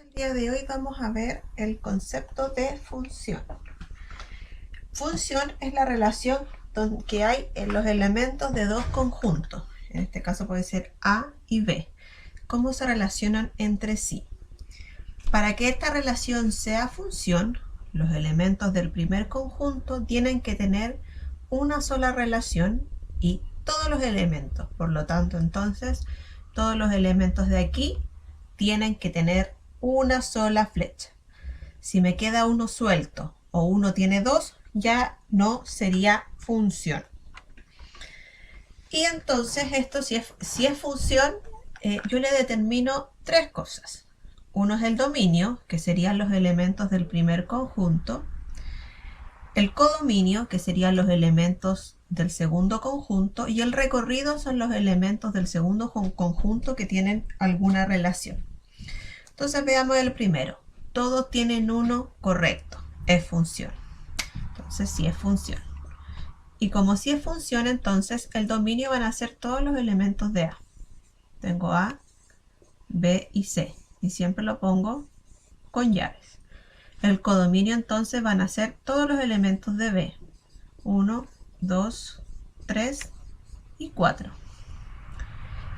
El día de hoy vamos a ver el concepto de función. Función es la relación que hay en los elementos de dos conjuntos. En este caso puede ser A y B. ¿Cómo se relacionan entre sí? Para que esta relación sea función, los elementos del primer conjunto tienen que tener una sola relación y todos los elementos. Por lo tanto, entonces, todos los elementos de aquí tienen que tener una sola flecha. Si me queda uno suelto o uno tiene dos, ya no sería función. Y entonces esto, si es función, yo le determino tres cosas. Uno es el dominio, que serían los elementos del primer conjunto. El codominio, que serían los elementos del segundo conjunto. Y el recorrido son los elementos del segundo conjunto que tienen alguna relación. Entonces veamos el primero. Todos tienen uno correcto. Es función. Entonces sí es función. Y como sí es función, entonces el dominio van a ser todos los elementos de A. Tengo A, B y C. Y siempre lo pongo con llaves. El codominio entonces van a ser todos los elementos de B. 1, 2, 3 y 4.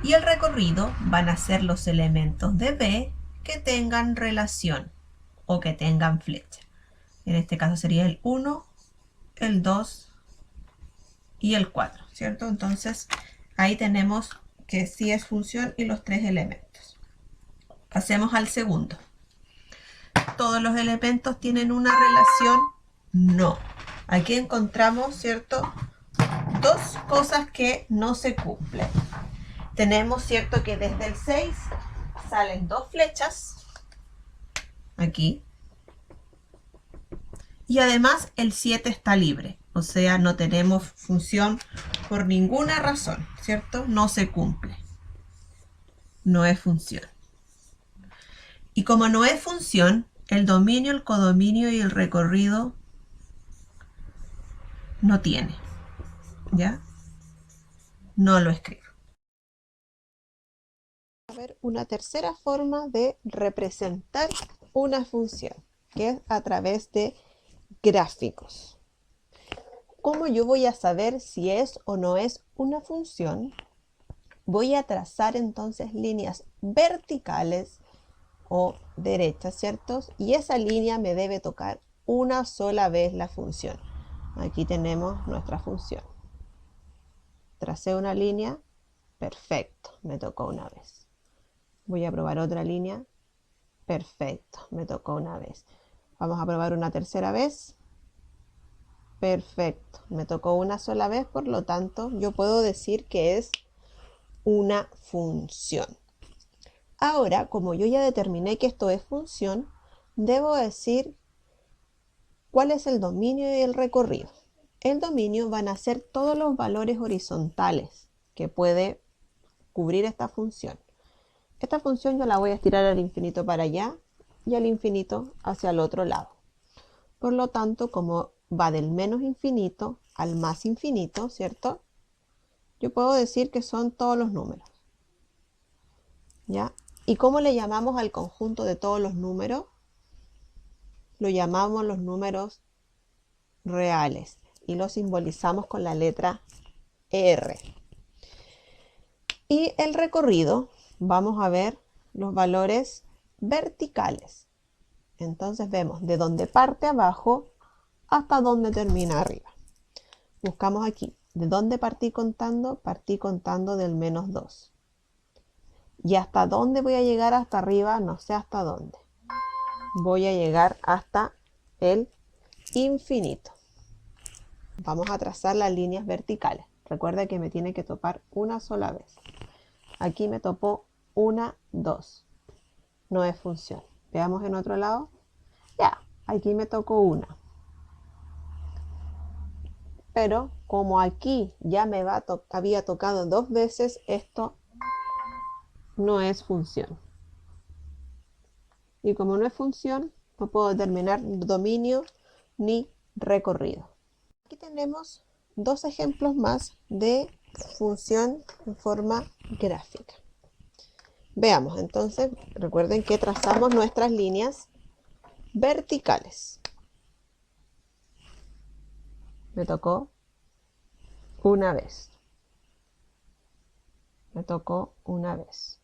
Y el recorrido van a ser los elementos de B que tengan relación o que tengan flecha. En este caso sería el 1, el 2 y el 4, ¿cierto? Entonces ahí tenemos que sí es función y los tres elementos. Pasemos al segundo. ¿Todos los elementos tienen una relación? No. Aquí encontramos, ¿cierto?, dos cosas que no se cumplen. Tenemos, ¿cierto?, que desde el 6 salen dos flechas, aquí, y además el 7 está libre, o sea, no tenemos función por ninguna razón, ¿cierto? No se cumple. No es función. Y como no es función, el dominio, el codominio y el recorrido no tiene, ¿ya? No lo escribo. A ver, una tercera forma de representar una función, que es a través de gráficos. ¿Cómo yo voy a saber si es o no es una función? Voy a trazar entonces líneas verticales o derechas, ¿cierto? Y esa línea me debe tocar una sola vez la función. Aquí tenemos nuestra función. Tracé una línea, perfecto, me tocó una vez. Voy a probar otra línea, perfecto, me tocó una vez. Vamos a probar una tercera vez. Perfecto, me tocó una sola vez, por lo tanto, yo puedo decir que es una función. Ahora, como yo ya determiné que esto es función, debo decir cuál es el dominio y el recorrido. El dominio van a ser todos los valores horizontales que puede cubrir esta función. Esta función yo la voy a estirar al infinito para allá y al infinito hacia el otro lado. Por lo tanto, como va del menos infinito al más infinito, ¿cierto? Yo puedo decir que son todos los números, ¿ya? ¿Y cómo le llamamos al conjunto de todos los números? Lo llamamos los números reales y lo simbolizamos con la letra R. Y el recorrido, vamos a ver los valores verticales. Entonces vemos de dónde parte abajo hasta dónde termina arriba. Buscamos aquí, ¿de dónde partí contando? Partí contando del menos 2. ¿Y hasta dónde voy a llegar hasta arriba? No sé hasta dónde. Voy a llegar hasta el infinito. Vamos a trazar las líneas verticales. Recuerda que me tiene que topar una sola vez. Aquí me topó una, 2. No es función. Veamos en otro lado. Ya, aquí me tocó una. Pero como aquí ya me había tocado dos veces, esto no es función. Y como no es función, no puedo determinar dominio ni recorrido. Aquí tenemos dos ejemplos más de función en forma gráfica. Veamos, entonces, recuerden que trazamos nuestras líneas verticales. Me tocó una vez. Me tocó una vez.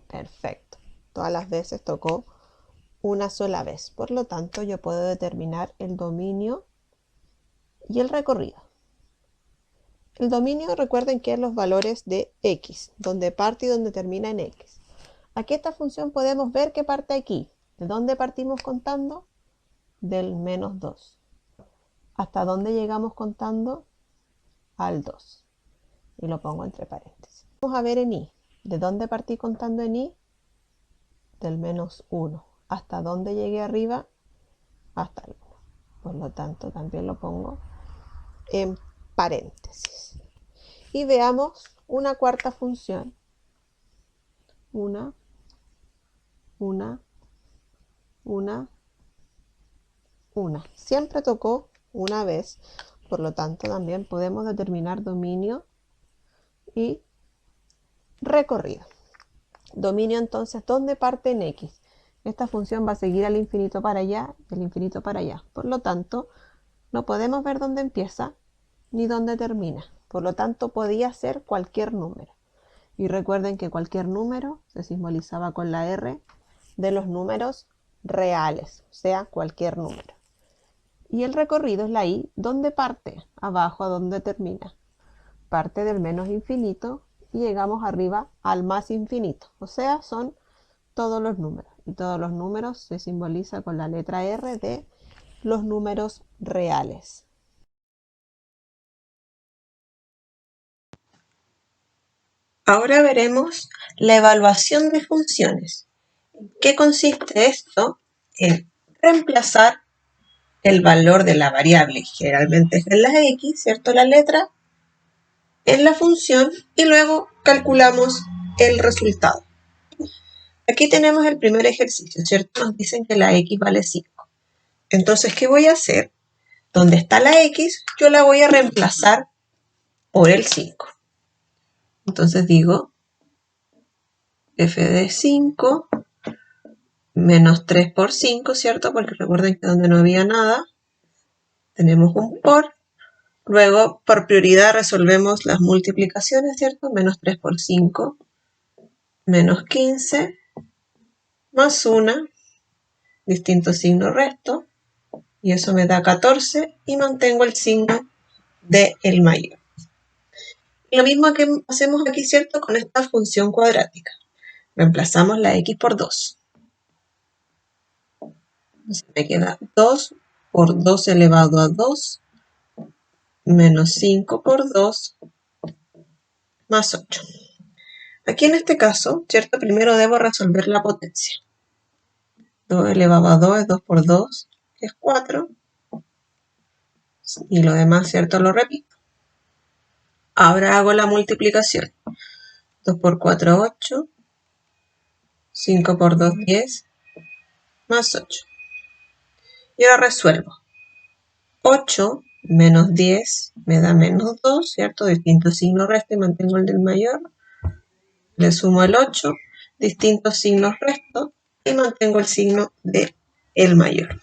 Perfecto. Todas las veces tocó una sola vez. Por lo tanto, yo puedo determinar el dominio y el recorrido. El dominio, recuerden que es los valores de x, donde parte y donde termina en x. Aquí esta función podemos ver que parte aquí. ¿De dónde partimos contando? Del menos 2. ¿Hasta dónde llegamos contando? Al 2. Y lo pongo entre paréntesis. Vamos a ver en y. ¿De dónde partí contando en y? Del menos 1. ¿Hasta dónde llegué arriba? Hasta el 1. Por lo tanto, también lo pongo en paréntesis. Y veamos una cuarta función. Una. Siempre tocó una vez. Por lo tanto, también podemos determinar dominio y recorrido. Dominio, entonces, ¿dónde parte en x? Esta función va a seguir al infinito para allá, del infinito para allá. Por lo tanto, no podemos ver dónde empieza ni dónde termina. Por lo tanto, podía ser cualquier número. Y recuerden que cualquier número se simbolizaba con la R de los números reales, o sea, cualquier número. Y el recorrido es la I, ¿dónde parte? Abajo, ¿a dónde termina? Parte del menos infinito y llegamos arriba al más infinito. O sea, son todos los números. Y todos los números se simboliza con la letra R de los números reales. Ahora veremos la evaluación de funciones. ¿Qué consiste esto? En reemplazar el valor de la variable, generalmente es en la x, ¿cierto? La letra, en la función y luego calculamos el resultado. Aquí tenemos el primer ejercicio, ¿cierto? Nos dicen que la x vale 5. Entonces, ¿qué voy a hacer? Donde está la x, yo la voy a reemplazar por el 5. Entonces digo f de 5 menos 3 por 5, ¿cierto? Porque recuerden que donde no había nada, tenemos un por. Luego, por prioridad, resolvemos las multiplicaciones, ¿cierto? Menos 3 por 5, menos 15, más 1, distinto signo resto, y eso me da 14, y mantengo el signo de el mayor. Y lo mismo que hacemos aquí, ¿cierto? Con esta función cuadrática. Reemplazamos la x por 2. Entonces me queda 2 por 2 elevado a 2, menos 5 por 2, más 8. Aquí en este caso, ¿cierto? Primero debo resolver la potencia. 2 elevado a 2 es 2 por 2, que es 4. Y lo demás, ¿cierto? Lo repito. Ahora hago la multiplicación. 2 por 4, 8. 5 por 2, 10. Más 8. Y ahora resuelvo. 8 menos 10 me da menos 2, ¿cierto? Distinto signo resto y mantengo el del mayor. Le sumo el 8, distintos signos resto y mantengo el signo de el mayor.